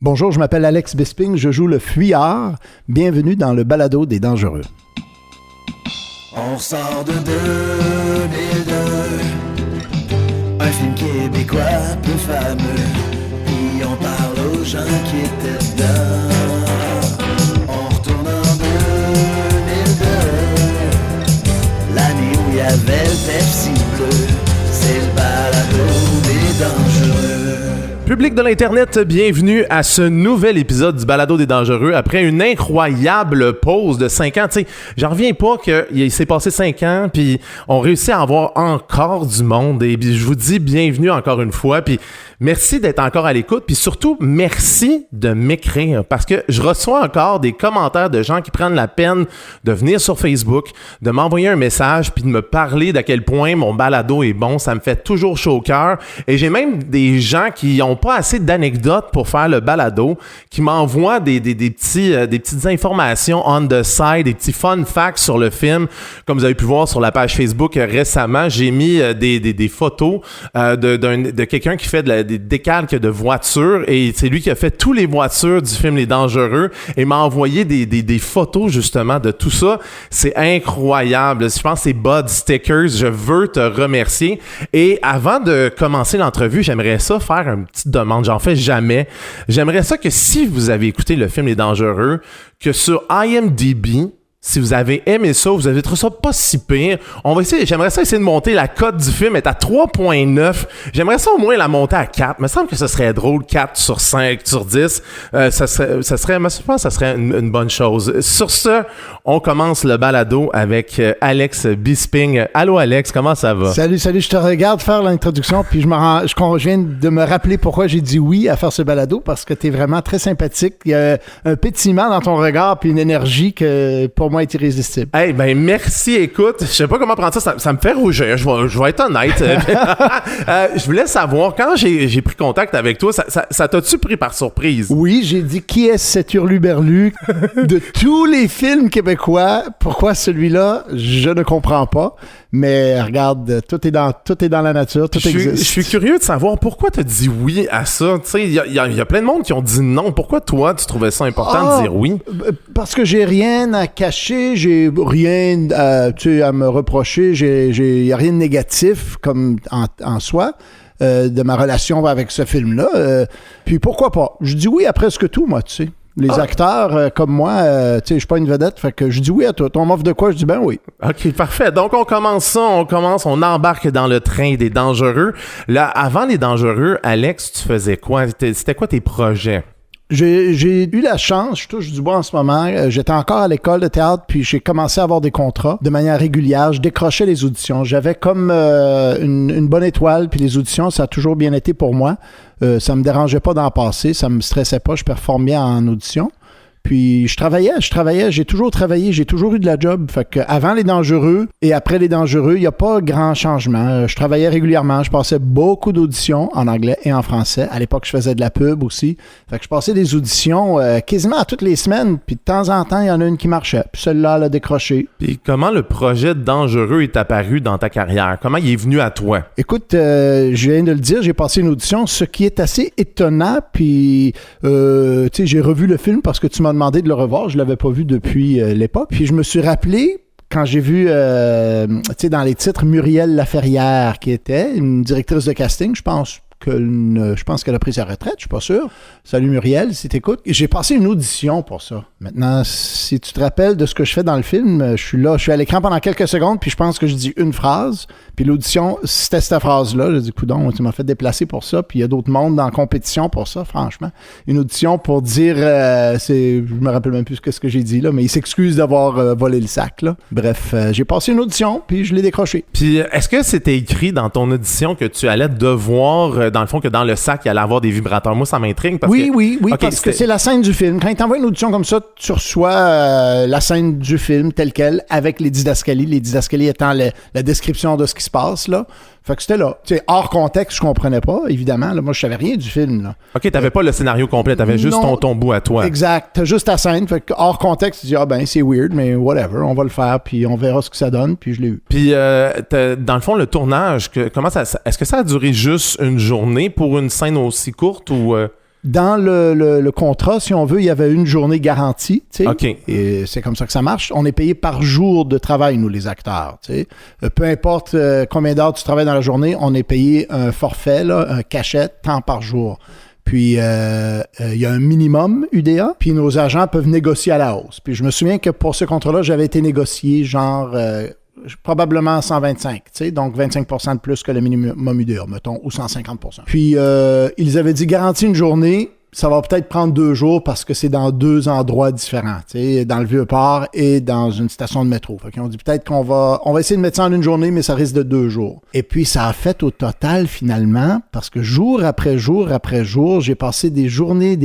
Bonjour, je m'appelle Alex Bisping, je joue le fuyard. Bienvenue dans le balado des dangereux. On sort de 2002, un film québécois peu fameux, puis on parle aux gens qui étaient dedans. On retourne en 2002, l'année où il y avait le Pepsi bleu, c'est le balado des dangereux. Public de l'Internet, bienvenue à ce nouvel épisode du Balado des Dangereux. Après une incroyable pause de 5 ans, tu sais, j'en reviens pas qu'il s'est passé 5 ans, puis on réussit à avoir encore du monde. Et je vous dis bienvenue encore une fois, puis merci d'être encore à l'écoute, puis surtout, merci de m'écrire, parce que je reçois encore des commentaires de gens qui prennent la peine de venir sur Facebook, de m'envoyer un message, puis de me parler d'à quel point mon balado est bon. Ça me fait toujours chaud au cœur. Et j'ai même des gens qui ont pas assez d'anecdotes pour faire le balado, qui m'envoient des petites informations on the side, des petits fun facts sur le film. Comme vous avez pu voir sur la page Facebook récemment, j'ai mis des photos de quelqu'un qui fait des décalques de voitures, et c'est lui qui a fait tous les voitures du film Les Dangereux et m'a envoyé des photos justement de tout ça. C'est incroyable. Je pense que c'est Bud Stickers. Je veux te remercier. Et avant de commencer l'entrevue, j'aimerais ça faire une petite demande. J'en fais jamais. J'aimerais ça que si vous avez écouté le film Les Dangereux, que sur IMDb, si vous avez aimé ça, vous avez trouvé ça pas si pire, j'aimerais ça essayer de monter la cote du film, est à 3.9. J'aimerais ça au moins la monter à 4. Il me semble que ce serait drôle, 4 sur 5, sur 10. Ça serait, je pense que ça serait une bonne chose. Sur ce, on commence le balado avec Alex Bisping. Allô Alex, comment ça va? Salut, je te regarde faire l'introduction, puis je viens de me rappeler pourquoi j'ai dit oui à faire ce balado, parce que t'es vraiment très sympathique. Il y a un pétillement dans ton regard, puis une énergie que, pour moi, est irrésistible. Hey, ben merci, écoute, je sais pas comment prendre ça me fait rougir, je vais être honnête. Je voulais savoir, quand j'ai pris contact avec toi, ça t'a-tu pris par surprise? Oui, j'ai dit, qui est cet hurluberlu de tous les films québécois? Pourquoi celui-là? Je ne comprends pas. Mais regarde, tout est dans la nature, tout existe. Je suis curieux de savoir pourquoi tu as dit oui à ça. Tu sais, il y a plein de monde qui ont dit non. Pourquoi toi, tu trouvais ça important de dire oui? Parce que j'ai rien à cacher, j'ai rien à me reprocher, y a rien de négatif comme en soi de ma relation avec ce film-là. Puis pourquoi pas? Je dis oui à presque tout, moi, tu sais. Les acteurs comme moi, tu sais, je suis pas une vedette, fait que je dis oui à tout. On m'offre de quoi? Je dis ben oui. OK, parfait. Donc, on commence, on embarque dans le train des dangereux. Là, avant les dangereux, Alex, tu faisais quoi? C'était quoi tes projets? J'ai eu la chance, je touche du bois en ce moment, j'étais encore à l'école de théâtre, puis j'ai commencé à avoir des contrats de manière régulière. Je décrochais les auditions. J'avais comme une bonne étoile, puis les auditions, ça a toujours bien été pour moi. Ça me dérangeait pas d'en passer, ça me stressait pas, je performe bien en audition. Puis je travaillais, j'ai toujours travaillé, j'ai toujours eu de la job. Fait que avant les dangereux et après les dangereux, il n'y a pas grand changement. Je travaillais régulièrement, je passais beaucoup d'auditions en anglais et en français. À l'époque, je faisais de la pub aussi. Fait que je passais des auditions quasiment à toutes les semaines. Puis de temps en temps, il y en a une qui marchait. Puis celle-là, elle a décroché. Puis comment le projet Dangereux est apparu dans ta carrière? Comment il est venu à toi? Écoute, je viens de le dire, j'ai passé une audition, ce qui est assez étonnant. Puis, tu sais, j'ai revu le film parce que tu m'as demandé de le revoir. Je l'avais pas vu depuis l'époque. Puis je me suis rappelé, quand j'ai vu, tu sais, dans les titres, Muriel Laferrière, qui était une directrice de casting, je pense qu'elle a pris sa retraite, je suis pas sûr. Salut Muriel, si t'écoutes. J'ai passé une audition pour ça. Maintenant, si tu te rappelles de ce que je fais dans le film, je suis à l'écran pendant quelques secondes, puis je pense que je dis une phrase, puis l'audition, c'était cette phrase-là. J'ai dit, coudonc, tu m'as fait déplacer pour ça, puis il y a d'autres mondes dans la compétition pour ça, franchement. Une audition pour dire, je me rappelle même plus ce que j'ai dit, là, mais il s'excuse d'avoir volé le sac, là. Bref, j'ai passé une audition, puis je l'ai décroché. Puis, est-ce que c'était écrit dans ton audition que tu allais devoir, dans le fond, que dans le sac, il allait avoir des vibrateurs? Moi, ça m'intrigue. Oui, okay, parce que c'est la scène du film. Quand il t'envoie une audition comme ça, tu reçois la scène du film telle quelle, avec les didascalies étant la description de ce qui se passe, là. Fait que c'était là. Tu sais, hors contexte, je comprenais pas, évidemment. Là, moi, je savais rien du film, là. OK, t'avais pas le scénario complet, t'avais juste ton bout à toi. Exact. T'as juste ta scène. Fait que hors contexte, tu dis, c'est weird, mais whatever, on va le faire, puis on verra ce que ça donne, puis je l'ai eu. Puis, dans le fond, le tournage, est-ce que ça a duré juste une journée pour une scène aussi courte ou... Dans le contrat, si on veut, il y avait une journée garantie. Tu sais. OK. Et c'est comme ça que ça marche. On est payé par jour de travail, nous, les acteurs. Tu sais. Peu importe combien d'heures tu travailles dans la journée, on est payé un forfait, là, un cachet, temps par jour. Puis, il y a un minimum UDA, puis nos agents peuvent négocier à la hausse. Puis, je me souviens que pour ce contrat-là, j'avais été négocié genre probablement 125, tu sais, donc 25% de plus que le minimum UDA, mettons, ou 150%. Puis, ils avaient dit garantie une journée, ça va peut-être prendre 2 jours parce que c'est dans 2 endroits différents, tu sais, dans le Vieux-Port et dans une station de métro. Fait qu'ils ont dit peut-être qu'on va essayer de mettre ça en une journée, mais ça risque de 2 jours. Et puis, ça a fait au total, finalement, parce que jour après jour, j'ai passé des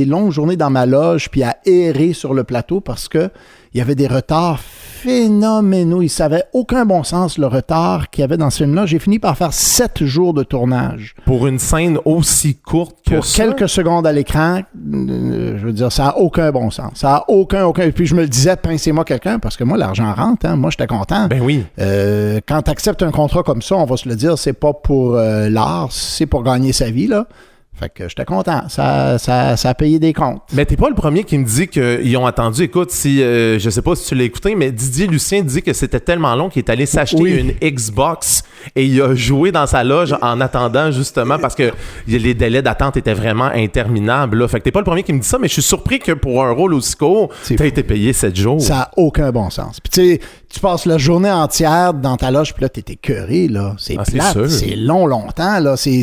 longues journées dans ma loge, puis à errer sur le plateau parce que il y avait des retards phénoménaux. Ils savaient aucun bon sens, le retard qu'il y avait dans ce film-là. J'ai fini par faire 7 jours de tournage. Pour une scène aussi courte que pour ça? Quelques secondes à l'écran, je veux dire, ça n'a aucun bon sens. Ça n'a aucun... Et puis je me le disais, pincez-moi quelqu'un, parce que moi, l'argent rentre. Hein. Moi, j'étais content. Ben oui. Quand tu acceptes un contrat comme ça, on va se le dire, c'est pas pour l'art, c'est pour gagner sa vie, là. Fait que j'étais content. Ça a payé des comptes. Mais t'es pas le premier qui me dit qu'ils ont attendu. Écoute, si je sais pas si tu l'as écouté, mais Didier Lucien dit que c'était tellement long qu'il est allé s'acheter une Xbox et il a joué dans sa loge en attendant justement parce que les délais d'attente étaient vraiment interminables. Là. Fait que t'es pas le premier qui me dit ça, mais je suis surpris que pour un rôle aussi court, t'as été payé 7 jours. Ça n'a aucun bon sens. Puis tu sais, tu passes la journée entière dans ta loge, puis là, t'es écœuré, là. C'est plate, c'est longtemps, là. C'est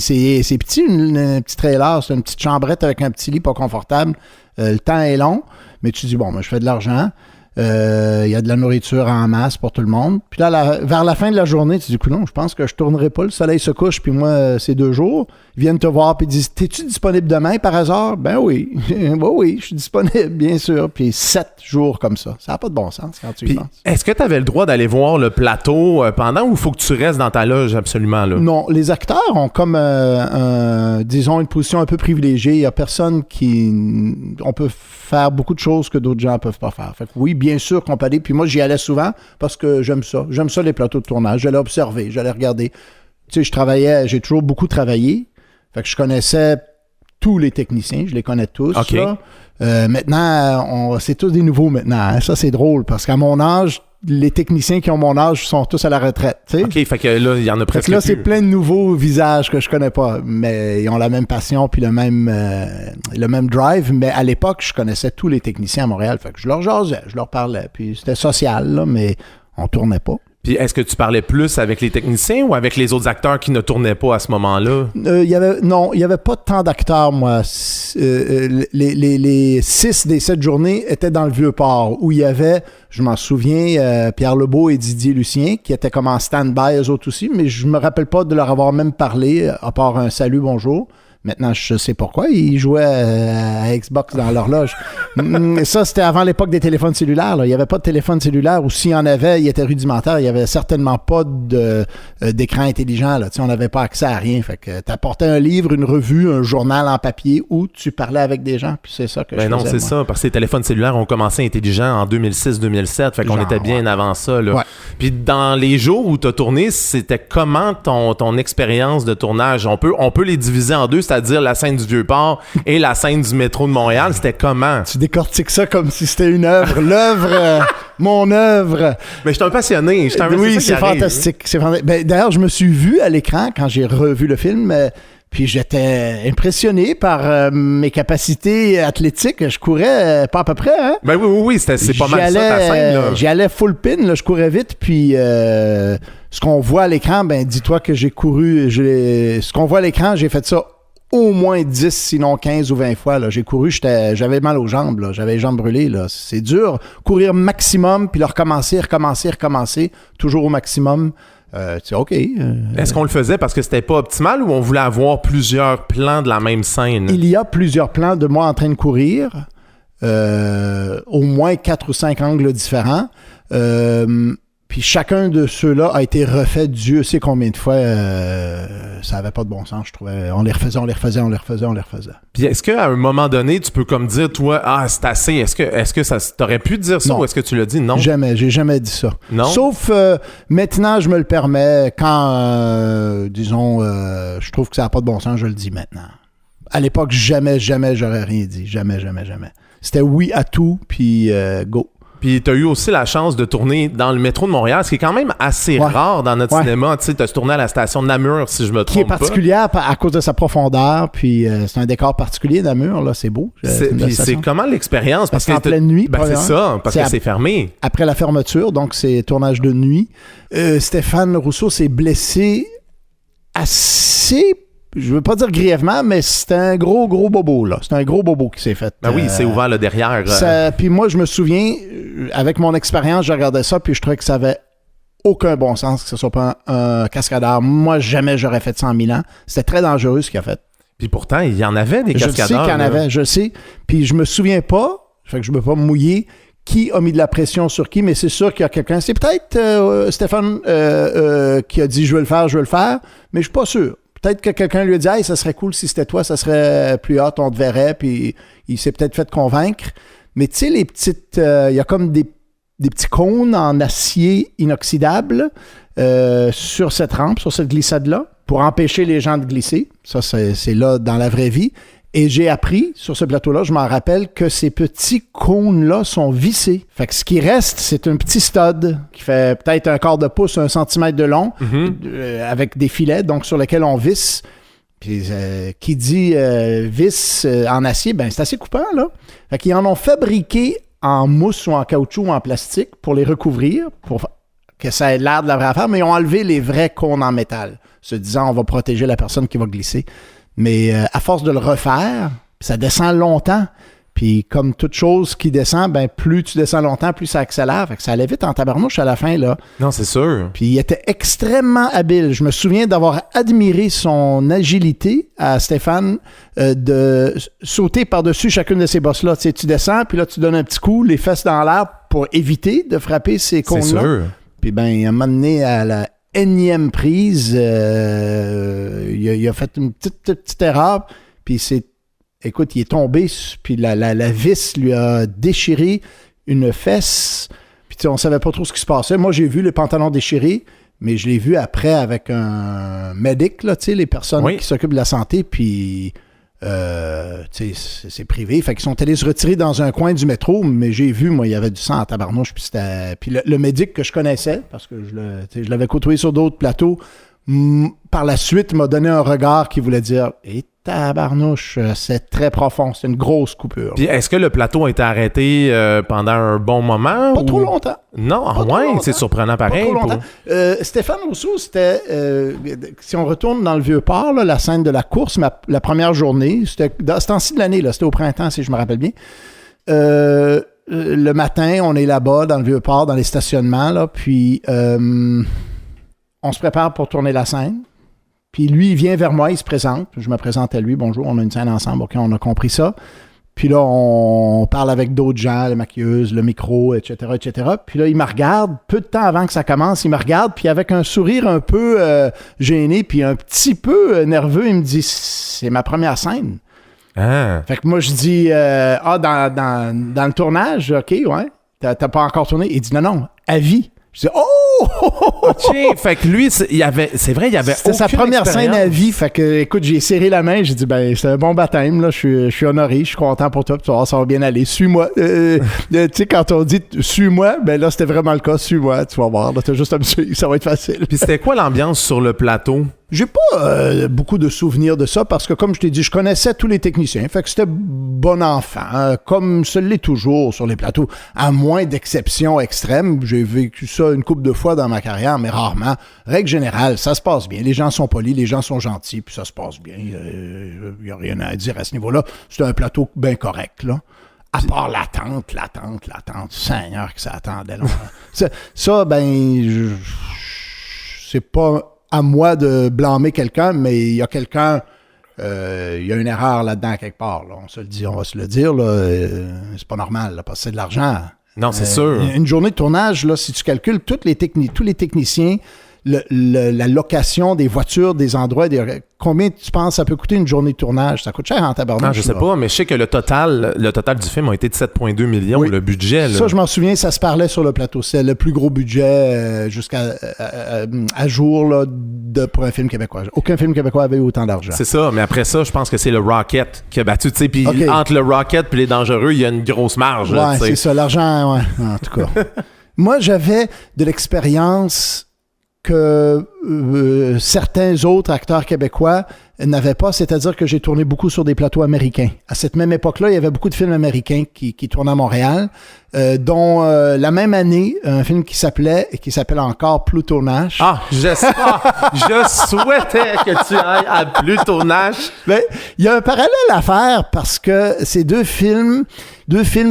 petit, une petite trailer, c'est une petite chambrette avec un petit lit pas confortable. Le temps est long, mais tu te dis, bon, je fais de l'argent. Il y a de la nourriture en masse pour tout le monde. Puis là, vers la fin de la journée, tu te dis, non, je pense que je tournerai pas. Le soleil se couche, puis moi, c'est 2 jours. Ils viennent te voir, puis ils disent, t'es-tu disponible demain par hasard? Ben oui. Oui, je suis disponible, bien sûr. Puis 7 jours comme ça. Ça n'a pas de bon sens quand tu y penses. Est-ce que tu avais le droit d'aller voir le plateau pendant ou il faut que tu restes dans ta loge absolument? Là? Non, les acteurs ont comme, disons, une position un peu privilégiée. Il n'y a personne qui... On peut faire beaucoup de choses que d'autres gens ne peuvent pas faire. Fait que oui, bien sûr qu'on peut aller. Puis moi, j'y allais souvent parce que j'aime ça. J'aime ça, les plateaux de tournage. J'allais observer, j'allais regarder. Tu sais, j'ai toujours beaucoup travaillé. Fait que je connaissais tous les techniciens. Je les connais tous. Okay. Maintenant, c'est tous des nouveaux maintenant. Hein. Ça, c'est drôle parce qu'à mon âge, les techniciens qui ont mon âge sont tous à la retraite. T'sais? OK, fait que là, il y en a presque là, plus. c'est plein de nouveaux visages que je connais pas, mais ils ont la même passion puis le même drive. Mais à l'époque, je connaissais tous les techniciens à Montréal. Fait que je leur jasais, je leur parlais. Puis c'était social, là, mais on tournait pas. Puis est-ce que tu parlais plus avec les techniciens ou avec les autres acteurs qui ne tournaient pas à ce moment-là? Il y avait pas tant d'acteurs, moi. Les 6 des 7 journées étaient dans le Vieux-Port, où il y avait, je m'en souviens, Pierre Lebeau et Didier Lucien, qui étaient comme en stand-by, eux autres aussi, mais je me rappelle pas de leur avoir même parlé, à part un salut, bonjour. Maintenant, je sais pourquoi. Ils jouaient à Xbox dans l'horloge. Ça, c'était avant l'époque des téléphones cellulaires. Là. Il n'y avait pas de téléphone cellulaire, ou s'il y en avait, il était rudimentaire. Il n'y avait certainement pas d'écran intelligent. Là. On n'avait pas accès à rien. Fait que tu apportais un livre, une revue, un journal en papier où tu parlais avec des gens. Puis c'est ça que je faisais. Non, c'est ça. Parce que les téléphones cellulaires ont commencé intelligents en 2006-2007. Fait qu'on était bien avant ça. Là. Ouais. Puis dans les jours où tu as tourné, c'était comment ton expérience de tournage? On peut les diviser en deux, c'est-à-dire la scène du Vieux-Port et la scène du métro de Montréal. C'était comment? Tu décortiques ça comme si c'était une œuvre. L'œuvre, mon œuvre. Mais je suis un passionné. Oui, c'est fantastique. C'est fantastique. Ben, d'ailleurs, je me suis vu à l'écran quand j'ai revu le film. Puis j'étais impressionné par mes capacités athlétiques. Je courais pas à peu près. Hein? Ben oui, c'est pas mal ça ta scène. Là. J'y allais full pin, là, je courais vite. Puis ce qu'on voit à l'écran, ben dis-toi que j'ai couru. Ce qu'on voit à l'écran, j'ai fait ça au moins 10, sinon 15 ou 20 fois. Là. J'ai couru, j'avais mal aux jambes. Là. J'avais les jambes brûlées. Là. C'est dur. Courir maximum, puis recommencer, toujours au maximum. C'est OK. Est-ce qu'on le faisait parce que c'était pas optimal ou on voulait avoir plusieurs plans de la même scène? Il y a plusieurs plans de moi en train de courir. Au moins 4 ou 5 angles différents. Puis chacun de ceux-là a été refait Dieu sait combien de fois. Ça avait pas de bon sens, je trouvais. On les refaisait. Puis est-ce qu'à un moment donné, tu peux comme dire, toi, c'est assez. Est-ce que ça t'aurais pu dire ça non. ou est-ce que tu l'as dit? Non. Jamais, j'ai jamais dit ça. Non. Sauf maintenant, je me le permets. Quand, disons, je trouve que ça n'a pas de bon sens, je le dis maintenant. À l'époque, jamais j'aurais rien dit. Jamais. C'était oui à tout, puis go. Puis tu as eu aussi la chance de tourner dans le métro de Montréal, ce qui est quand même assez rare dans notre cinéma. Tu sais, tu as tourné à la station de Namur, si je me trompe pas. Qui est particulière à cause de sa profondeur, puis c'est un décor particulier, Namur, là, c'est beau. C'est comment l'expérience? Parce qu'en pleine nuit. C'est ça, parce que c'est fermé. Après la fermeture, donc c'est tournage de nuit. Stéphane Rousseau s'est blessé assez... Je veux pas dire grièvement, mais c'était un gros bobo, là. C'est un gros bobo qui s'est fait. Ben oui, il s'est ouvert le derrière. Puis moi, je me souviens, avec mon expérience, je regardais ça, puis je trouvais que ça avait aucun bon sens que ce soit pas un cascadeur. Moi, jamais j'aurais fait ça en Milan. C'était très dangereux, ce qu'il a fait. Puis pourtant, il y en avait des cascadeurs. Je sais qu'il y en avait, je sais. Puis je me souviens pas, fait que je ne veux pas me mouiller, qui a mis de la pression sur qui, mais c'est sûr qu'il y a quelqu'un. C'est peut-être Stéphane qui a dit « je veux le faire », mais je suis pas sûr. Peut-être que quelqu'un lui a dit « Hey, ça serait cool si c'était toi, ça serait plus hot, on te verrait », puis il s'est peut-être fait convaincre. Mais tu sais, les petites... il y a comme des petits cônes en acier inoxydable sur cette rampe, sur cette glissade-là, pour empêcher les gens de glisser. Ça, c'est là dans la vraie vie. Et j'ai appris, sur ce plateau-là, je m'en rappelle, que ces petits cônes-là sont vissés. Fait que ce qui reste, c'est un petit stud qui fait peut-être un quart de pouce, 1 centimètre de long, avec des filets, donc sur lesquels on visse. Puis qui dit vis en acier, ben c'est assez coupant, là. Fait qu'ils en ont fabriqué en mousse ou en caoutchouc ou en plastique pour les recouvrir, pour que ça ait l'air de la vraie affaire, mais ils ont enlevé les vrais cônes en métal, se disant on va protéger la personne qui va glisser. Mais à force de le refaire, ça descend longtemps. Puis comme toute chose qui descend, ben plus tu descends longtemps, plus ça accélère. Fait que ça allait vite en tabarnouche à la fin, là. Non, c'est sûr. Puis il était extrêmement habile. Je me souviens d'avoir admiré son agilité à Stéphane de sauter par-dessus chacune de ces bosses-là. Tu sais, tu descends, puis là, tu donnes un petit coup, les fesses dans l'air pour éviter de frapper ces cônes-là. C'est sûr. Puis ben, à un moment donné, à la énième prise, il a fait une petite erreur, puis écoute, il est tombé, puis la vis lui a déchiré une fesse, puis tu sais, on savait pas trop ce qui se passait. Moi, j'ai vu les pantalons déchirés, mais je l'ai vu après avec un médic, là, tu sais, les personnes qui s'occupent de la santé, puis tu sais, c'est privé. Fait qu'ils sont allés se retirer dans un coin du métro, mais j'ai vu, moi, il y avait du sang à tabarnouche, puis le médic que je connaissais, parce que je l'avais côtoyé sur d'autres plateaux, par la suite, m'a donné un regard qui voulait dire « Et tabarnouche, c'est très profond, c'est une grosse coupure. » Puis est-ce que le plateau a été arrêté pendant un bon moment? Pas trop longtemps. Non, c'est surprenant pareil. Pas trop longtemps. Stéphane Rousseau, c'était, si on retourne dans le Vieux-Port, là, la scène de la course, la première journée, c'était dans ce temps-ci de l'année, là, c'était au printemps, si je me rappelle bien. Le matin, on est là-bas, dans le Vieux-Port, dans les stationnements, là, puis on se prépare pour tourner la scène. Puis lui, il vient vers moi, il se présente. Je me présente à lui. Bonjour, on a une scène ensemble. OK, on a compris ça. Puis là, on parle avec d'autres gens, la maquilleuse, le micro, etc., etc. Puis là, il me regarde. Peu de temps avant que ça commence, il me regarde. Puis avec un sourire un peu gêné, puis un petit peu nerveux, il me dit « C'est ma première scène. » Fait que moi, je dis dans le tournage, OK, ouais. T'as pas encore tourné? Il dit « Non, à vie. » Je dis « Oh! » OK, fait que lui, c'est vrai, il y avait c'était sa première scène à vie. Fait que, écoute, j'ai serré la main. J'ai dit, ben, c'est un bon baptême, là. Je suis honoré, je suis content pour toi. Puis tu vas voir, ça va bien aller. Suis-moi. Tu sais, quand on dit, suis-moi, ben là, c'était vraiment le cas. Suis-moi, tu vas voir. Là, t'as juste à me suivre. Ça va être facile. Puis c'était quoi l'ambiance sur le plateau? J'ai pas beaucoup de souvenirs de ça parce que, comme je t'ai dit, je connaissais tous les techniciens. Fait que c'était bon enfant, comme ce l'est toujours sur les plateaux, à moins d'exceptions extrêmes. J'ai vécu ça une couple de fois dans ma carrière, mais rarement. Règle générale, ça se passe bien. Les gens sont polis, les gens sont gentils, puis ça se passe bien. Il n'y a rien à dire à ce niveau-là. C'est un plateau bien correct, là. À part l'attente. Seigneur, que ça attendait longtemps. ça, ben, c'est pas à moi de blâmer quelqu'un, mais il y a quelqu'un, il y a une erreur là-dedans quelque part. Là. On va se le dire, là, c'est pas normal, là, parce que c'est de l'argent. Non, c'est sûr. Une journée de tournage, là, si tu calcules tous les techniciens, la location des voitures, des endroits, combien tu penses ça peut coûter une journée de tournage? Ça coûte cher en tabarnak. Je sais pas, mais je sais que le total du film a été de 7,2 millions, le budget. Là. Ça, je m'en souviens, ça se parlait sur le plateau. C'est le plus gros budget jusqu'à à jour là, pour un film québécois. Aucun film québécois avait eu autant d'argent. C'est ça, mais après ça, je pense que c'est le Rocket qui a battu. Puis entre le Rocket et les Dangereux, il y a une grosse marge. Ouais, là, c'est ça, l'argent, ouais, en tout cas. Moi, j'avais de l'expérience que certains autres acteurs québécois n'avaient pas, c'est-à-dire que j'ai tourné beaucoup sur des plateaux américains. À cette même époque-là, il y avait beaucoup de films américains qui tournaient à Montréal, dont la même année, un film qui s'appelle encore Pluto Nash. Je souhaitais que tu ailles à Pluto Nash. Ben, il y a un parallèle à faire parce que c'est deux films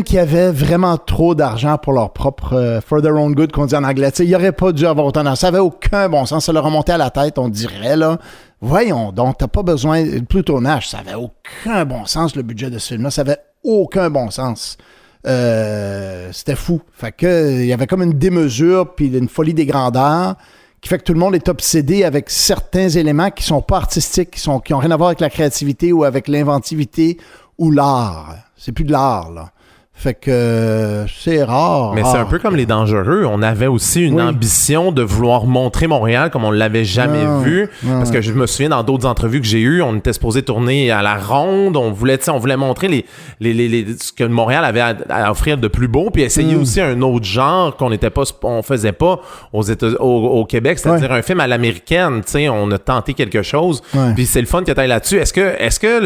qui avaient vraiment trop d'argent pour leur propre for their own good qu'on dit en anglais. T'sais, il n'aurait pas dû avoir autant d'argent. Ça avait aucun bon sens. Ça leur remontait à la tête, on dirait, là. Voyons donc, t'as pas besoin... Pluto Nash, ça avait aucun bon sens, le budget de ce film-là. Ça avait aucun bon sens. C'était fou. Fait que il y avait comme une démesure puis une folie des grandeurs qui fait que tout le monde est obsédé avec certains éléments qui sont pas artistiques, qui ont rien à voir avec la créativité ou avec l'inventivité ou l'art. C'est plus de l'art, là. Fait que c'est rare. Mais c'est un peu comme les Dangereux. On avait aussi une ambition de vouloir montrer Montréal comme on ne l'avait jamais vu. Parce que je me souviens dans d'autres entrevues que j'ai eues, on était supposé tourner à la ronde. On voulait montrer ce que Montréal avait à offrir de plus beau. Puis essayer aussi un autre genre on faisait pas au Québec, c'est-à-dire un film à l'américaine. On a tenté quelque chose. Puis c'est le fun que tu ailles là-dessus. Est-ce que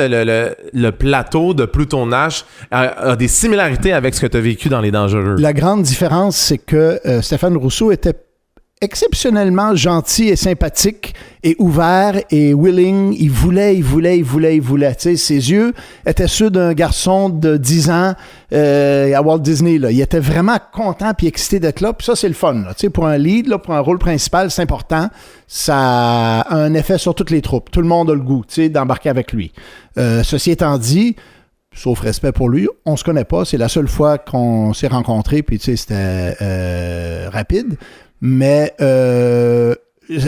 le plateau de Pluto Nash a des similarités avec ce que tu as vécu dans Les Dangereux? La grande différence, c'est que Stéphane Rousseau était exceptionnellement gentil et sympathique et ouvert et willing. Il voulait. Tu sais, ses yeux étaient ceux d'un garçon de 10 ans à Walt Disney. Là. Il était vraiment content puis excité d'être là. Puis ça, c'est le fun. Là. Tu sais, pour un lead, là, pour un rôle principal, c'est important. Ça a un effet sur toutes les troupes. Tout le monde a le goût, tu sais, d'embarquer avec lui. Ceci étant dit, sauf respect pour lui, on se connaît pas. C'est la seule fois qu'on s'est rencontrés, puis tu sais, c'était rapide. Mais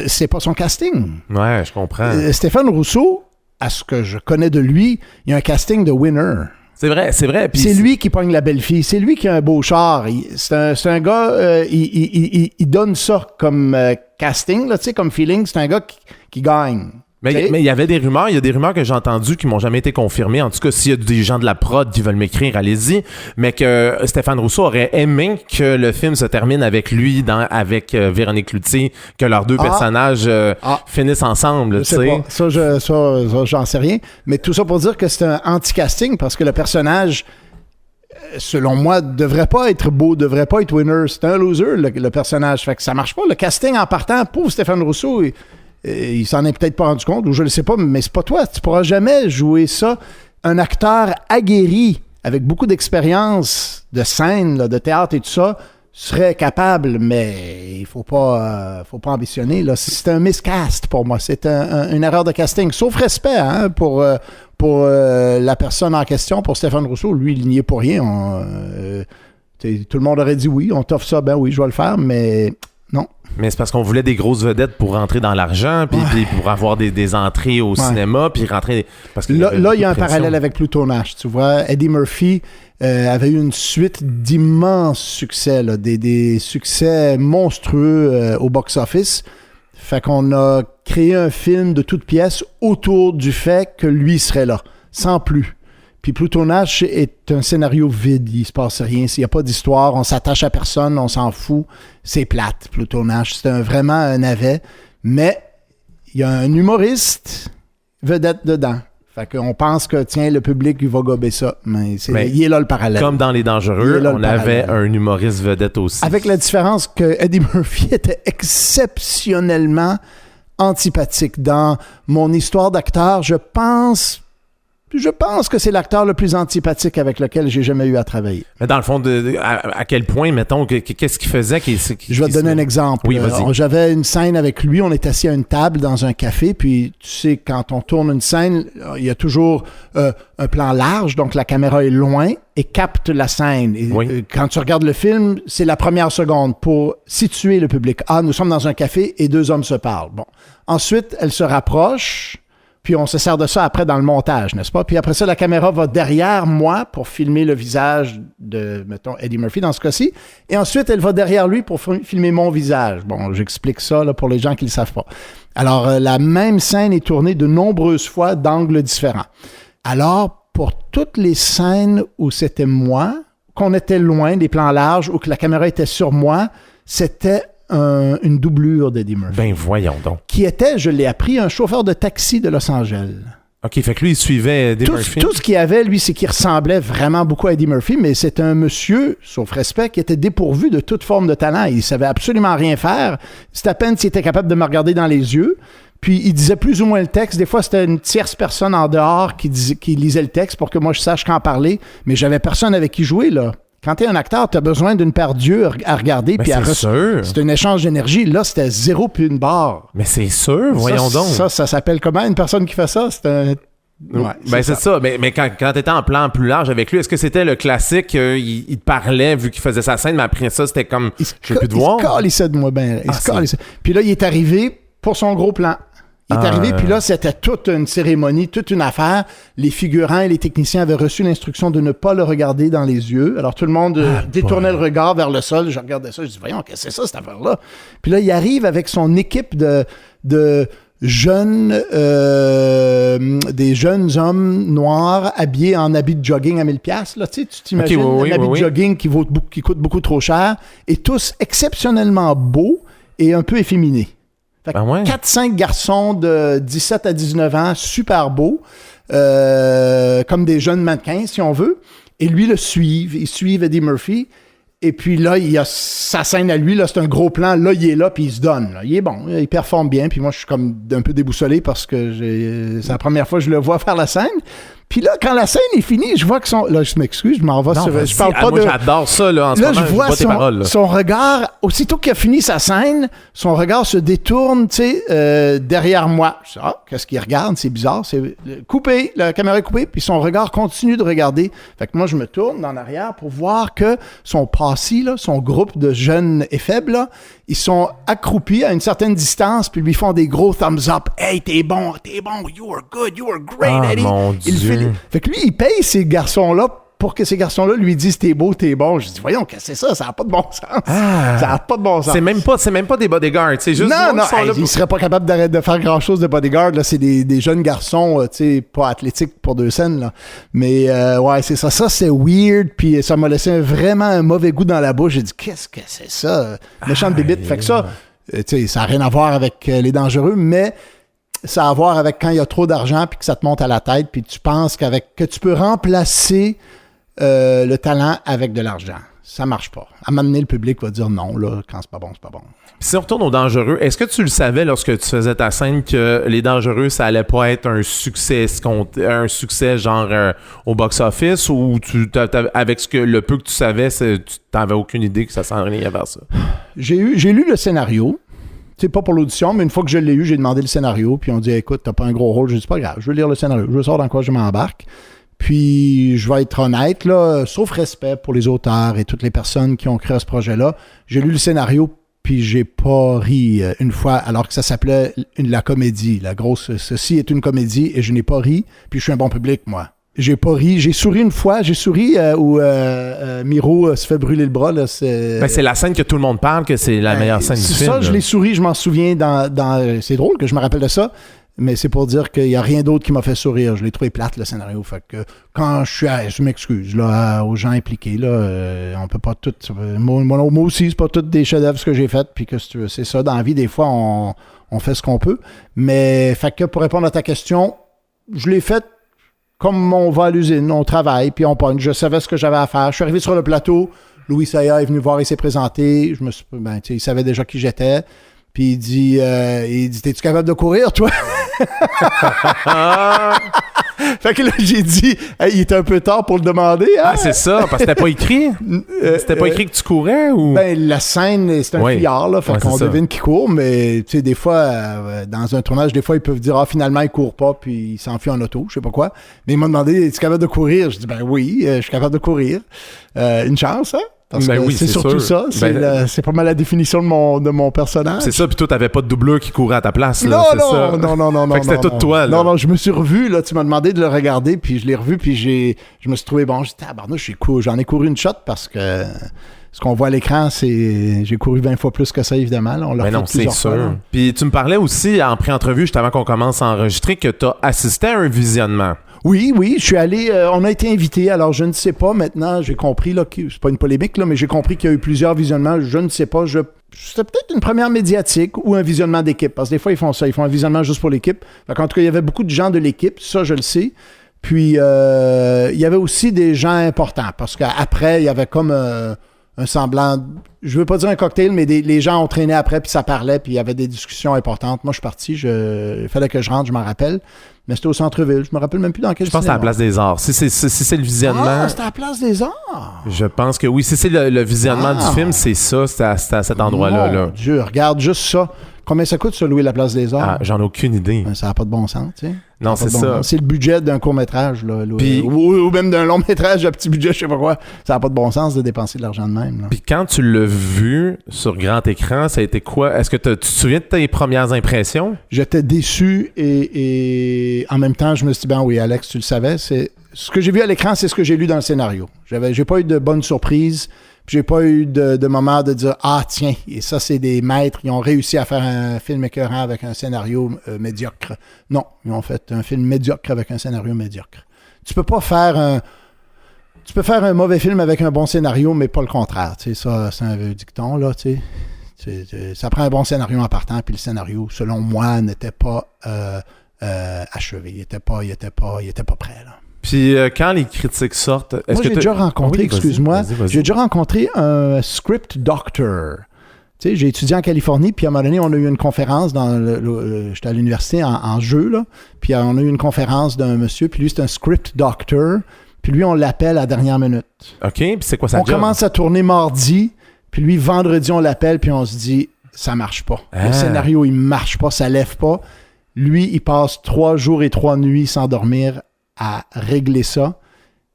c'est pas son casting. Ouais, je comprends. Stéphane Rousseau, à ce que je connais de lui, il y a un casting de winner. C'est vrai. Puis c'est lui qui pogne la belle fille. C'est lui qui a un beau char. C'est un gars, il donne ça comme casting, là, tu sais, comme feeling. C'est un gars qui gagne. Mais il y avait des rumeurs, il y a des rumeurs que j'ai entendues qui m'ont jamais été confirmées. En tout cas, s'il y a des gens de la prod qui veulent m'écrire, allez-y. Mais que Stéphane Rousseau aurait aimé que le film se termine avec lui, avec Véronique Cloutier, que leurs deux personnages finissent ensemble. Je sais pas. Ça, j'en sais rien. Mais tout ça pour dire que c'est un anti-casting parce que le personnage, selon moi, devrait pas être beau, devrait pas être winner. C'est un loser, le personnage. Fait que ça marche pas. Le casting en partant, pauvre Stéphane Rousseau, il s'en est peut-être pas rendu compte, ou je ne sais pas, mais c'est pas toi. Tu pourras jamais jouer ça. Un acteur aguerri, avec beaucoup d'expérience de scène, là, de théâtre et tout ça, serait capable, mais il faut pas ambitionner. Là. C'est un miscast pour moi. C'est une erreur de casting. Sauf respect pour la personne en question, pour Stéphane Rousseau. Lui, il n'y est pour rien. Tout le monde aurait dit oui, on t'offre ça, ben oui, je vais le faire, mais non. Mais c'est parce qu'on voulait des grosses vedettes pour rentrer dans l'argent, puis pour avoir des entrées au cinéma, puis rentrer... Parce que là, il y a un parallèle avec Pluto Nash. Tu vois, Eddie Murphy avait eu une suite d'immenses succès, là, des succès monstrueux au box-office. Fait qu'on a créé un film de toutes pièces autour du fait que lui serait là, sans plus. Puis Pluto Nash est un scénario vide, il se passe rien, il n'y a pas d'histoire, on s'attache à personne, on s'en fout, c'est plate, Pluto Nash, c'est vraiment un navet, mais il y a un humoriste vedette dedans. Fait qu'on pense que, tiens, le public, il va gober ça, mais il est là le parallèle. Comme dans Les Dangereux, on avait un humoriste vedette aussi. Avec la différence que Eddie Murphy était exceptionnellement antipathique. Dans mon histoire d'acteur, je pense je pense que c'est l'acteur le plus antipathique avec lequel j'ai jamais eu à travailler. Mais dans le fond, à quel point, mettons, qu'est-ce qu'il faisait? Je vais te donner un exemple. Oui, vas-y. J'avais une scène avec lui, on est assis à une table dans un café, puis tu sais, quand on tourne une scène, il y a toujours un plan large, donc la caméra est loin et capte la scène. Et, quand tu regardes le film, c'est la première seconde pour situer le public. Ah, nous sommes dans un café et deux hommes se parlent. Bon. Ensuite, elle se rapproche. Puis on se sert de ça après dans le montage, n'est-ce pas? Puis après ça, la caméra va derrière moi pour filmer le visage de, mettons, Eddie Murphy dans ce cas-ci. Et ensuite, elle va derrière lui pour filmer mon visage. Bon, j'explique ça là, pour les gens qui ne le savent pas. Alors, la même scène est tournée de nombreuses fois d'angles différents. Alors, pour toutes les scènes où c'était moi, qu'on était loin, des plans larges, ou que la caméra était sur moi, c'était une doublure d'Eddie Murphy. Ben voyons donc. Qui était, je l'ai appris, un chauffeur de taxi de Los Angeles. OK, fait que lui, il suivait Eddie Murphy. Tout ce qu'il y avait, lui, c'est qu'il ressemblait vraiment beaucoup à Eddie Murphy, mais c'est un monsieur, sauf respect, qui était dépourvu de toute forme de talent. Il savait absolument rien faire. C'est à peine s'il était capable de me regarder dans les yeux. Puis il disait plus ou moins le texte. Des fois, c'était une tierce personne en dehors qui lisait le texte pour que moi, je sache quand parler. Mais j'avais personne avec qui jouer, là. Quand tu es un acteur, tu as besoin d'une paire d'yeux à regarder. Mais puis c'est un échange d'énergie. Là, c'était 0 puis une barre. Mais c'est sûr, voyons donc. Ça s'appelle comment une personne qui fait ça? C'est un... Ouais, c'est ça. Mais quand tu étais en plan plus large avec lui, est-ce que c'était le classique, il te parlait vu qu'il faisait sa scène, mais après ça, c'était comme, je sais plus de voir. Il se calissait de moi bien. Puis là, il est arrivé pour son gros plan. Il est arrivé, puis là, c'était toute une cérémonie, toute une affaire. Les figurants et les techniciens avaient reçu l'instruction de ne pas le regarder dans les yeux. Alors, tout le monde détournait le regard vers le sol. Je regardais ça, je dis, voyons, qu'est-ce que c'est ça, cette affaire-là? Puis là, il arrive avec son équipe de jeunes, des jeunes hommes noirs habillés en habit de jogging à 1000$. Là, tu t'imagines un habit de jogging qui coûte beaucoup trop cher, et tous exceptionnellement beaux et un peu efféminés. Fait que 4-5 garçons de 17 à 19 ans, super beaux, comme des jeunes mannequins, si on veut. Et lui, ils suivent Eddie Murphy. Et puis là, il y a sa scène à lui, là, c'est un gros plan. Là, il est là, puis il se donne. Là. Il est bon, il performe bien. Puis moi, je suis comme un peu déboussolé parce que c'est la première fois que je le vois faire la scène. Puis là, quand la scène est finie, je vois que son... Là, je m'excuse, je m'en vais sur... Je parle pas moi, j'adore ça, là, en ce moment. Je vois tes paroles. Là. Son regard, aussitôt qu'il a fini sa scène, son regard se détourne, tu sais, derrière moi. Je dis, qu'est-ce qu'il regarde? C'est bizarre. C'est coupé, la caméra est coupée, puis son regard continue de regarder. Fait que moi, je me tourne en arrière pour voir que son passé, là, son groupe de jeunes et faibles, là, ils sont accroupis à une certaine distance, puis lui font des gros thumbs up. « Hey, t'es bon, you were good, you were great, Eddie. » Mon Dieu. Fait que lui, il paye ces garçons-là pour que ces garçons-là lui disent « T'es beau, t'es bon. » Je dis « Voyons, qu'est-ce que c'est ça? Ça n'a pas de bon sens. Ça n'a pas de bon sens. » C'est même pas des bodyguards. C'est juste non, ils seraient pas capables d'arrêter de faire grand-chose de bodyguard. Là, c'est des jeunes garçons, tu sais, pas athlétiques pour 2 scènes. Là. Mais ouais, c'est ça. Ça, c'est weird. Puis ça m'a laissé vraiment un mauvais goût dans la bouche. J'ai dit « Qu'est-ce que c'est ça? » Méchante bébite. Fait que ça, tu sais, ça n'a rien à voir avec les dangereux, mais... ça a à voir avec quand il y a trop d'argent puis que ça te monte à la tête puis tu penses que tu peux remplacer le talent avec de l'argent. Ça marche pas. À un moment donné, le public va dire non, là, quand c'est pas bon, c'est pas bon. Puis si on retourne aux dangereux, est-ce que tu le savais lorsque tu faisais ta scène que les dangereux, ça allait pas être un succès genre au box-office ou avec le peu que tu savais, tu n'avais aucune idée que ça s'en allait vers ça? J'ai lu le scénario. C'est pas pour l'audition, mais une fois que je l'ai eu, j'ai demandé le scénario, puis on dit « Écoute, t'as pas un gros rôle. » J'ai dit « C'est pas grave, je veux lire le scénario. Je veux savoir dans quoi je m'embarque. » Puis, je vais être honnête, là, sauf respect pour les auteurs et toutes les personnes qui ont créé ce projet-là, j'ai lu le scénario, puis j'ai pas ri une fois, alors que ça s'appelait la comédie. Ceci est une comédie, et je n'ai pas ri, puis je suis un bon public, moi. J'ai pas ri. J'ai souri une fois. J'ai souri où Miro se fait brûler le bras. Là, c'est la scène que tout le monde parle, que c'est la meilleure scène du film. Ça, je l'ai souri. Je m'en souviens c'est drôle que je me rappelle de ça, mais c'est pour dire qu'il n'y a rien d'autre qui m'a fait sourire. Je l'ai trouvé plate, le scénario. Fait que quand je m'excuse là, aux gens impliqués. Là, on peut pas tout... Moi aussi, c'est pas tous des chefs-d'œuvre ce que j'ai fait. Puis que c'est ça, dans la vie, des fois, on fait ce qu'on peut. Mais fait que pour répondre à ta question, je l'ai fait comme on va à l'usine, on travaille, puis on pogne. Je savais ce que j'avais à faire. Je suis arrivé sur le plateau. Louis Saya est venu voir, il s'est présenté. Il savait déjà qui j'étais. Puis il dit, t'es-tu capable de courir, toi? Fait que là, j'ai dit, hey, il était un peu tard pour le demander. Hein? Ah, c'est ça, parce que c'était pas écrit. C'était pas écrit que tu courais ou. Ben, la scène, c'est un fuyard, là. Fait qu'on devine qu'il court, mais tu sais, des fois, dans un tournage, des fois, ils peuvent dire, finalement, il court pas, puis il s'enfuit en auto, je sais pas quoi. Mais il m'a demandé, es-tu capable de courir? Je dis, ben oui, je suis capable de courir. Une chance, hein? Parce que oui, c'est surtout sûr. Ça. C'est pas mal la définition de mon personnage. C'est ça, puis toi, t'avais pas de doubleur qui courait à ta place. Là, non. Fait que c'était tout toi. Là. Non, je me suis revu. Là, tu m'as demandé de le regarder, puis je l'ai revu, puis je me suis trouvé bon. J'ai dit, tabarnouche, j'en ai couru une shot parce que ce qu'on voit à l'écran, c'est j'ai couru 20 fois plus que ça, évidemment. Là, on l'a fait non, c'est sûr. Fois, puis tu me parlais aussi, en pré-entrevue, juste avant qu'on commence à enregistrer, que t'as assisté à un visionnement. Oui, je suis allé, on a été invité, alors je ne sais pas maintenant, j'ai compris, là, c'est pas une polémique, là, mais j'ai compris qu'il y a eu plusieurs visionnements, je ne sais pas, c'était peut-être une première médiatique ou un visionnement d'équipe, parce que des fois ils font ça, ils font un visionnement juste pour l'équipe, en tout cas il y avait beaucoup de gens de l'équipe, ça je le sais, puis il y avait aussi des gens importants, parce qu'après il y avait comme un semblant, je veux pas dire un cocktail, mais les gens ont traîné après, puis ça parlait, puis il y avait des discussions importantes. Moi, je suis parti, il fallait que je rentre, je m'en rappelle, mais c'était au centre-ville. Je me rappelle même plus dans quel Je pense que c'est à la Place des Arts. Si c'est le visionnement... Ah, c'était à la Place des Arts! Je pense que oui. Si c'est le visionnement du film, c'est ça, c'est à cet endroit-là. Mon Dieu, regarde juste ça. Combien ça coûte, ça, louer la Place des Arts? J'en ai aucune idée. Ça n'a pas de bon sens, tu sais. Non, c'est ça. C'est le budget d'un court-métrage, là. Puis, ou même d'un long-métrage, un petit budget, je sais pas quoi. Ça n'a pas de bon sens de dépenser de l'argent de même. Là. Puis quand tu l'as vu sur grand écran, ça a été quoi? Est-ce que tu te souviens de tes premières impressions? J'étais déçu et en même temps, je me suis dit, ben oui, Alex, tu le savais, ce que j'ai vu à l'écran, c'est ce que j'ai lu dans le scénario. J'ai pas eu de bonne surprise. J'ai pas eu de moment de dire « Ah, tiens, et ça, c'est des maîtres. Ils ont réussi à faire un film écœurant avec un scénario médiocre. » Non, ils ont fait un film médiocre avec un scénario médiocre. Tu peux faire un mauvais film avec un bon scénario, mais pas le contraire. Tu sais, ça, c'est un dicton, là, tu sais. Ça prend un bon scénario en partant, puis le scénario, selon moi, n'était pas achevé. Il était pas prêt, là. Puis quand les critiques sortent... Moi, j'ai déjà rencontré, j'ai déjà rencontré un script doctor. Tu sais, j'ai étudié en Californie, puis à un moment donné, on a eu une conférence j'étais à l'université en jeu, là, puis on a eu une conférence d'un monsieur, puis lui, c'est un script doctor, puis lui, on l'appelle à la dernière minute. OK, puis c'est quoi ça job? On commence à tourner mardi, puis lui, vendredi, on l'appelle, puis on se dit, ça marche pas. Le scénario, il marche pas, ça lève pas. Lui, il passe 3 jours et 3 nuits sans dormir à régler ça.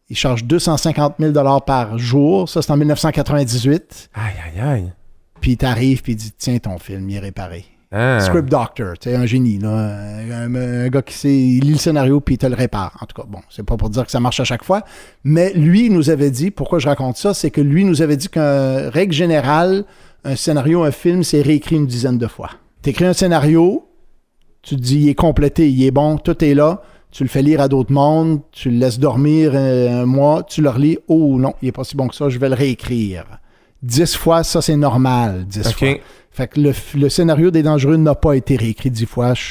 Il charge 250 000 $ par jour. Ça, c'est en 1998. Aïe. Puis il t'arrive puis il dit, tiens, ton film, il est réparé. Script doctor, tu sais, un génie, là. Un gars qui il lit le scénario puis il te le répare. En tout cas, bon, c'est pas pour dire que ça marche à chaque fois. Mais lui, il nous avait dit, pourquoi je raconte ça, c'est que lui nous avait dit qu'en règle générale, un scénario, un film, c'est réécrit une dizaine de fois. T'écris un scénario, tu te dis, il est complété, il est bon, tout est là. Tu le fais lire à d'autres mondes, tu le laisses dormir un mois, tu le relis. Oh non, il n'est pas si bon que ça, je vais le réécrire. 10 fois, ça c'est normal, 10 fois. Fait que le scénario des Dangereux n'a pas été réécrit 10 fois, je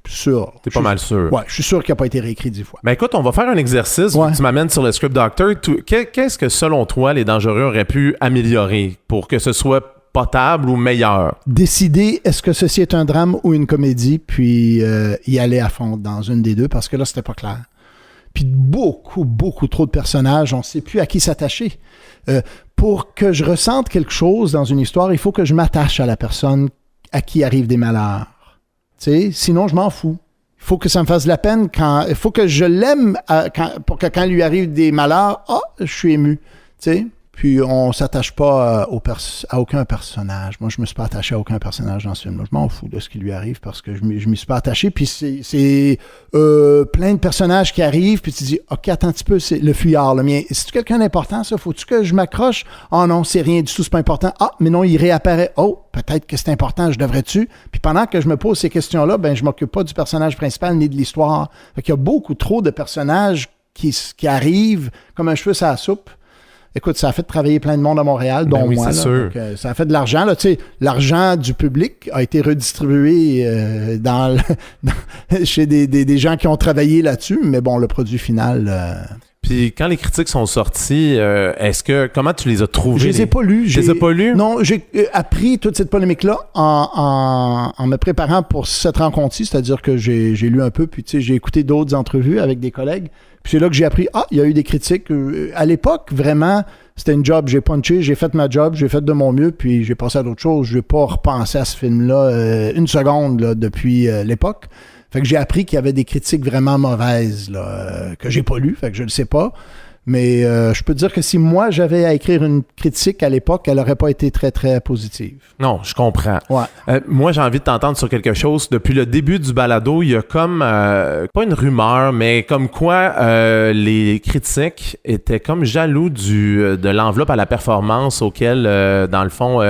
suis sûr. T'es pas mal sûr. Ouais, je suis sûr qu'il n'a pas été réécrit 10 fois. Ben écoute, on va faire un exercice. Ouais. Tu m'amènes sur le script doctor. Qu'est-ce que selon toi, les Dangereux auraient pu améliorer pour que ce soit potable ou meilleur? Décider est-ce que ceci est un drame ou une comédie, puis y aller à fond dans une des deux, parce que là, c'était pas clair. Puis beaucoup trop de personnages, on ne sait plus à qui s'attacher. Pour que je ressente quelque chose dans une histoire, il faut que je m'attache à la personne à qui arrivent des malheurs. Tu sais, sinon, je m'en fous. Il faut que ça me fasse de la peine il faut que je l'aime pour que quand il lui arrive des malheurs, je suis ému. Tu sais? Puis on s'attache pas à aucun personnage. Moi, je me suis pas attaché à aucun personnage dans ce film-là. Je m'en fous de ce qui lui arrive parce que je m'y suis pas attaché. Puis c'est plein de personnages qui arrivent, puis tu dis, OK, attends un petit peu, c'est le fuyard, le mien. C'est-tu quelqu'un d'important, ça? Faut-tu que je m'accroche? Ah non, c'est rien du tout, c'est pas important. Ah, mais non, il réapparaît. Oh, peut-être que c'est important, je devrais-tu? Puis pendant que je me pose ces questions-là, ben je m'occupe pas du personnage principal ni de l'histoire. Fait qu'il y a beaucoup trop de personnages qui arrivent comme un cheveu sur la soupe. Écoute, ça a fait travailler plein de monde à Montréal, dont oui, moi. C'est sûr. Donc, ça a fait de l'argent. Là, tu sais, l'argent du public a été redistribué chez des gens qui ont travaillé là-dessus. Mais bon, le produit final... Puis quand les critiques sont sorties, comment tu les as trouvées? Je les ai pas lues. Tu les as pas lues? Non, j'ai appris toute cette polémique-là en me préparant pour cette rencontre-ci, c'est-à-dire que j'ai lu un peu, puis tu sais, j'ai écouté d'autres entrevues avec des collègues, puis c'est là que j'ai appris, il y a eu des critiques. À l'époque, vraiment, c'était une job, j'ai punché, j'ai fait ma job, j'ai fait de mon mieux, puis j'ai passé à d'autres choses. Je n'ai pas repensé à ce film-là une seconde là, depuis l'époque. Fait que j'ai appris qu'il y avait des critiques vraiment mauvaises là, que j'ai pas lues, fait que je le sais pas. Mais je peux te dire que si moi, j'avais à écrire une critique à l'époque, elle n'aurait pas été très, très positive. Non, je comprends. Ouais. Moi, j'ai envie de t'entendre sur quelque chose. Depuis le début du balado, il y a comme, pas une rumeur, mais comme quoi les critiques étaient comme jaloux de l'enveloppe à la performance auquel, dans le fond,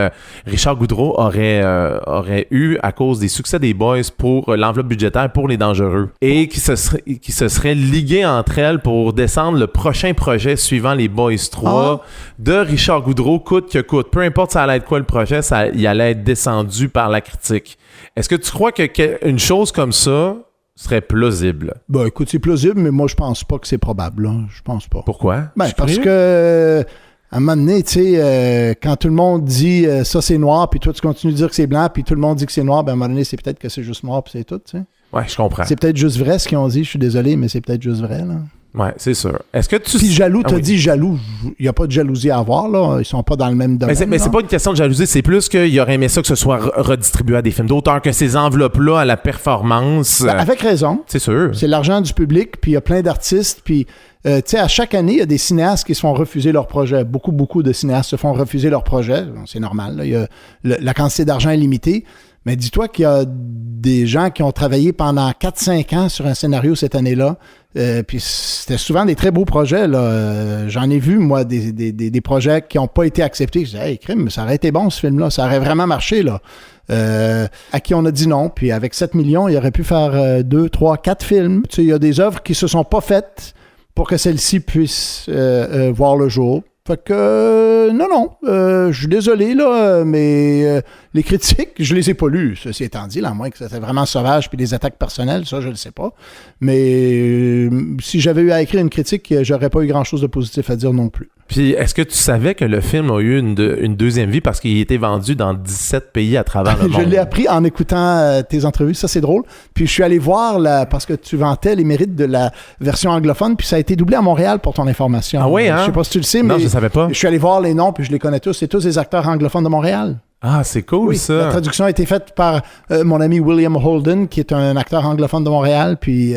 Richard Goudreau aurait eu à cause des succès des Boys pour l'enveloppe budgétaire pour Les Dangereux. Et qui se seraient ligués entre elles pour descendre le prochain projet suivant les Boys 3 de Richard Goudreau, coûte que coûte. Peu importe ça allait être quoi le projet, il allait être descendu par la critique. Est-ce que tu crois qu'une chose comme ça serait plausible? Ben écoute, c'est plausible, mais moi je pense pas que c'est probable. Là. Je pense pas. Pourquoi? Ben, parce que à un moment donné, tu sais, quand tout le monde dit ça c'est noir, puis toi tu continues de dire que c'est blanc, puis tout le monde dit que c'est noir, ben à un moment donné, c'est peut-être que c'est juste noir, puis c'est tout, tu sais. Ouais, je comprends. C'est peut-être juste vrai ce qu'ils ont dit, je suis désolé, mais c'est peut-être juste vrai, là. Ouais, c'est sûr. Est-ce que tu... Puis jaloux, t'as dit jaloux. Il n'y a pas de jalousie à avoir, là. Ils sont pas dans le même domaine. Mais c'est pas une question de jalousie, c'est plus qu'il aurait aimé ça que ce soit redistribué à des films d'auteur, que ces enveloppes-là à la performance... Ben, avec raison. C'est sûr. C'est l'argent du public, puis il y a plein d'artistes, puis... tu sais, à chaque année, il y a des cinéastes qui se font refuser leur projet. Beaucoup de cinéastes se font refuser leur projet. Bon, c'est normal, là. Il y a la quantité d'argent est limitée. Mais dis-toi qu'il y a des gens qui ont travaillé pendant 4-5 ans sur un scénario cette année-là. Puis c'était souvent des très beaux projets, là. J'en ai vu, moi, des projets qui n'ont pas été acceptés. Je disais, hey, crime, ça aurait été bon, ce film-là. Ça aurait vraiment marché, là. À qui on a dit non. Puis avec 7 millions, il aurait pu faire 2, 3, 4 films. Tu sais, il y a des œuvres qui se sont pas faites pour que celle-ci puisse voir le jour. Fait que, non, je suis désolé, là, mais les critiques, je les ai pas lues, ceci étant dit, là, à moins que c'était vraiment sauvage puis des attaques personnelles, ça, je le sais pas. Mais si j'avais eu à écrire une critique, j'aurais pas eu grand-chose de positif à dire non plus. Puis, est-ce que tu savais que le film a eu une deuxième vie parce qu'il a été vendu dans 17 pays à travers le monde? Je l'ai appris en écoutant tes entrevues, ça c'est drôle. Puis je suis allé voir, parce que tu vantais les mérites de la version anglophone, puis ça a été doublé à Montréal pour ton information. Ah oui, hein? Je sais pas si tu le sais, non, mais je savais pas. Je suis allé voir les noms, puis je les connais tous. C'est tous des acteurs anglophones de Montréal. Ah, c'est cool, oui, ça. La traduction a été faite par mon ami William Holden, qui est un acteur anglophone de Montréal, puis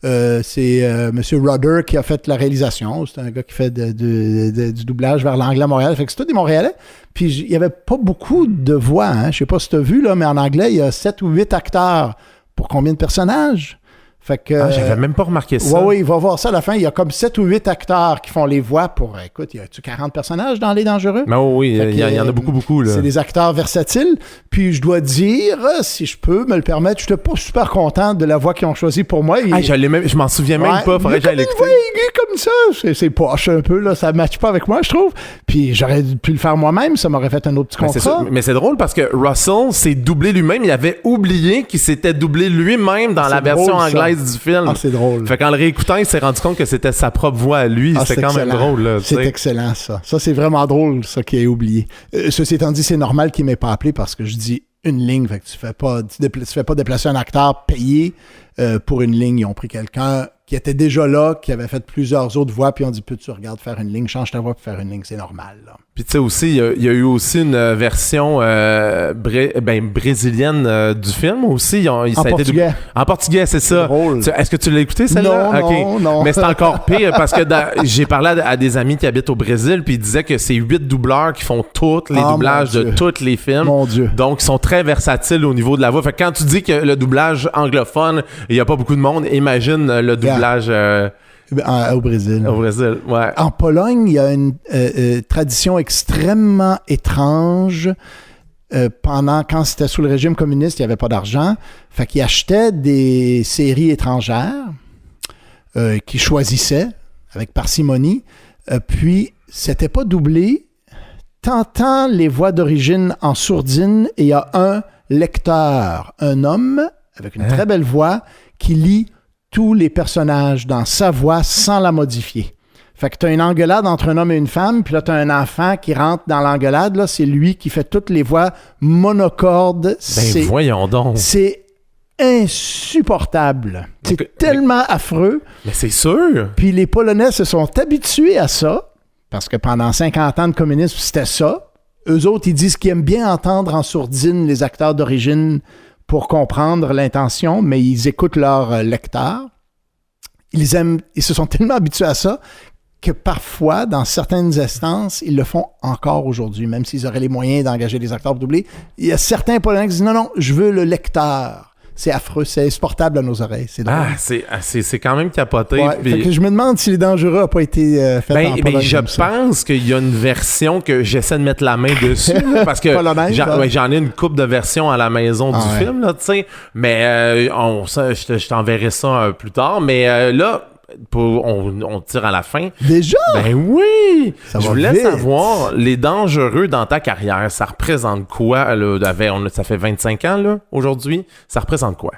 c'est M. Rudder qui a fait la réalisation. C'est un gars qui fait du doublage vers l'anglais à Montréal. Fait que c'est tous des Montréalais. Puis il n'y avait pas beaucoup de voix. Hein. Je sais pas si tu as vu, là, mais en anglais, il y a 7 ou 8 acteurs pour combien de personnages? Fait que, j'avais même pas remarqué ça. Oui, il va voir ça à la fin. Il y a comme 7 ou 8 acteurs qui font les voix pour... Écoute, y a-tu 40 personnages dans Les Dangereux? Mais oui, il y en a beaucoup, là. C'est des acteurs versatiles. Puis je dois dire, si je peux me le permettre, je n'étais pas super content de la voix qu'ils ont choisie pour moi. Je m'en souviens même pas. Faudrait que j'aille l'écouter. Comme ça, c'est poche un peu, là. Ça ne matche pas avec moi, je trouve. Puis j'aurais pu le faire moi-même. Ça m'aurait fait un autre petit contrat. Mais c'est drôle parce que Russell s'est doublé lui-même. Il avait oublié qu'il s'était doublé lui-même dans la version anglaise du film. Ah, c'est drôle. Fait qu'en le réécoutant, il s'est rendu compte que c'était sa propre voix à lui. C'était quand même drôle, là. C'est excellent, ça. Ça, c'est vraiment drôle, ça, qu'il ait oublié. Ceci étant dit, c'est normal qu'il ne m'ait pas appelé parce que je dis une ligne. Fait que tu fais pas déplacer un acteur payé pour une ligne. Ils ont pris quelqu'un qui était déjà là, qui avait fait plusieurs autres voix, puis on dit, peux-tu regarder faire une ligne, change ta voix pour faire une ligne, c'est normal, là. Puis tu sais aussi, il y a eu aussi une version brésilienne du film aussi. En portugais. En portugais, c'est ça. Est-ce que tu l'as écouté, celle-là? Non. Mais c'est encore pire parce que j'ai parlé à des amis qui habitent au Brésil, puis ils disaient que c'est 8 doubleurs qui font tous les doublages de tous les films. Mon Dieu. Donc, ils sont très versatiles au niveau de la voix. Fait que quand tu dis que le doublage anglophone, il n'y a pas beaucoup de monde, imagine le doublage... Au Brésil. Au Brésil, ouais. En Pologne, il y a une tradition extrêmement étrange. Quand c'était sous le régime communiste, il n'y avait pas d'argent. Fait qu'ils achetaient des séries étrangères qu'ils choisissaient avec parcimonie. Puis, c'était pas doublé. T'entends les voix d'origine en sourdine et il y a un lecteur, un homme avec une très belle voix qui lit tous les personnages dans sa voix sans la modifier. Fait que t'as une engueulade entre un homme et une femme, puis là, t'as un enfant qui rentre dans l'engueulade, là, c'est lui qui fait toutes les voix monocordes. Voyons donc. C'est insupportable. C'est tellement affreux. Mais c'est sûr. Puis les Polonais se sont habitués à ça, parce que pendant 50 ans de communisme, c'était ça. Eux autres, ils disent qu'ils aiment bien entendre en sourdine les acteurs d'origine pour comprendre l'intention, mais ils écoutent leurs lecteurs. Ils se sont tellement habitués à ça que parfois, dans certaines instances, ils le font encore aujourd'hui, même s'ils auraient les moyens d'engager des acteurs pour doubler. Il y a certains Polonais qui disent non, je veux le lecteur. C'est affreux, c'est insupportable à nos oreilles. C'est drôle. C'est quand même capoté. Ouais, fait que je me demande si Les Dangereux n'a pas été fait en Pologne. Je pense qu'il y a une version que j'essaie de mettre la main dessus, là, parce que j'en ai une couple de versions à la maison du film, là, tu sais. Mais je t'enverrai ça plus tard. Mais là, on tire à la fin. Déjà? Ben oui! Je voulais savoir, Les Dangereux dans ta carrière, ça représente quoi? Là, ça fait 25 ans là, aujourd'hui. Ça représente quoi?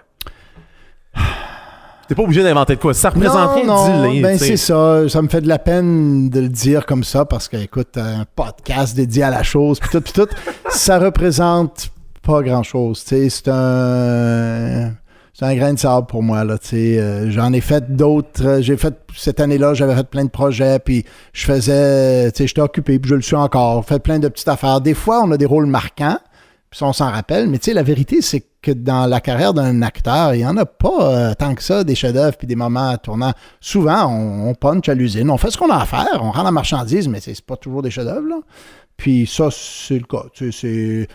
T'es pas obligé d'inventer de quoi. Ça représente rien, dis-le. Ben c'est ça. Ça me fait de la peine de le dire comme ça parce que, écoute, un podcast dédié à la chose, puis tout, ça représente pas grand-chose. C'est un grain de sable pour moi, là, tu sais. J'en ai fait d'autres. Cette année-là, j'avais fait plein de projets, puis je faisais, tu sais, j'étais occupé, puis je le suis encore. Fait plein de petites affaires. Des fois, on a des rôles marquants, puis on s'en rappelle, mais tu sais, la vérité, c'est que dans la carrière d'un acteur, il n'y en a pas tant que ça, des chefs-d'œuvre puis des moments tournants. Souvent, on punch à l'usine, on fait ce qu'on a à faire, on rend la marchandise, mais c'est pas toujours des chefs-d'œuvre, là. Puis ça, c'est le cas. Tu sais,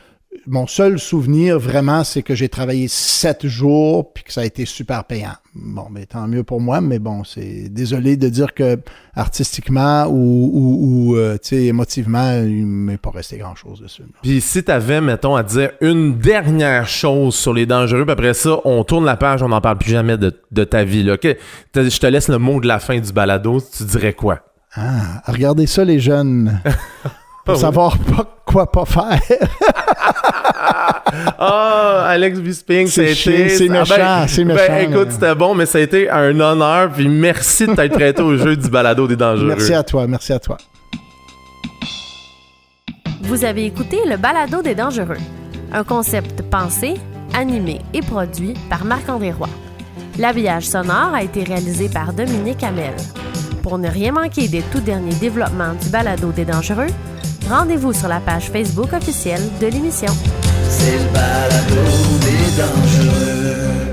mon seul souvenir, vraiment, c'est que j'ai travaillé 7 jours puis que ça a été super payant. Bon, mais tant mieux pour moi, mais bon, c'est désolé de dire que artistiquement ou tu sais, émotivement, il m'est pas resté grand-chose dessus. Puis si t'avais, mettons, à dire une dernière chose sur Les Dangereux, puis après ça, on tourne la page, on n'en parle plus jamais de ta vie, là. Je te laisse le mot de la fin du balado, tu dirais quoi? Ah, regardez ça, les jeunes. Pour savoir quoi pas faire. Alex Bisping, c'est méchant, c'est méchant. Ben, écoute, c'était bon, mais ça a été un honneur, puis merci de t'être prêté au jeu du balado des Dangereux. Merci à toi. Vous avez écouté le balado des Dangereux, un concept pensé, animé et produit par Marc-André Roy. L'habillage sonore a été réalisé par Dominique Hamel. Pour ne rien manquer des tout derniers développements du balado des Dangereux, rendez-vous sur la page Facebook officielle de l'émission. C'est le balado des Dangereux.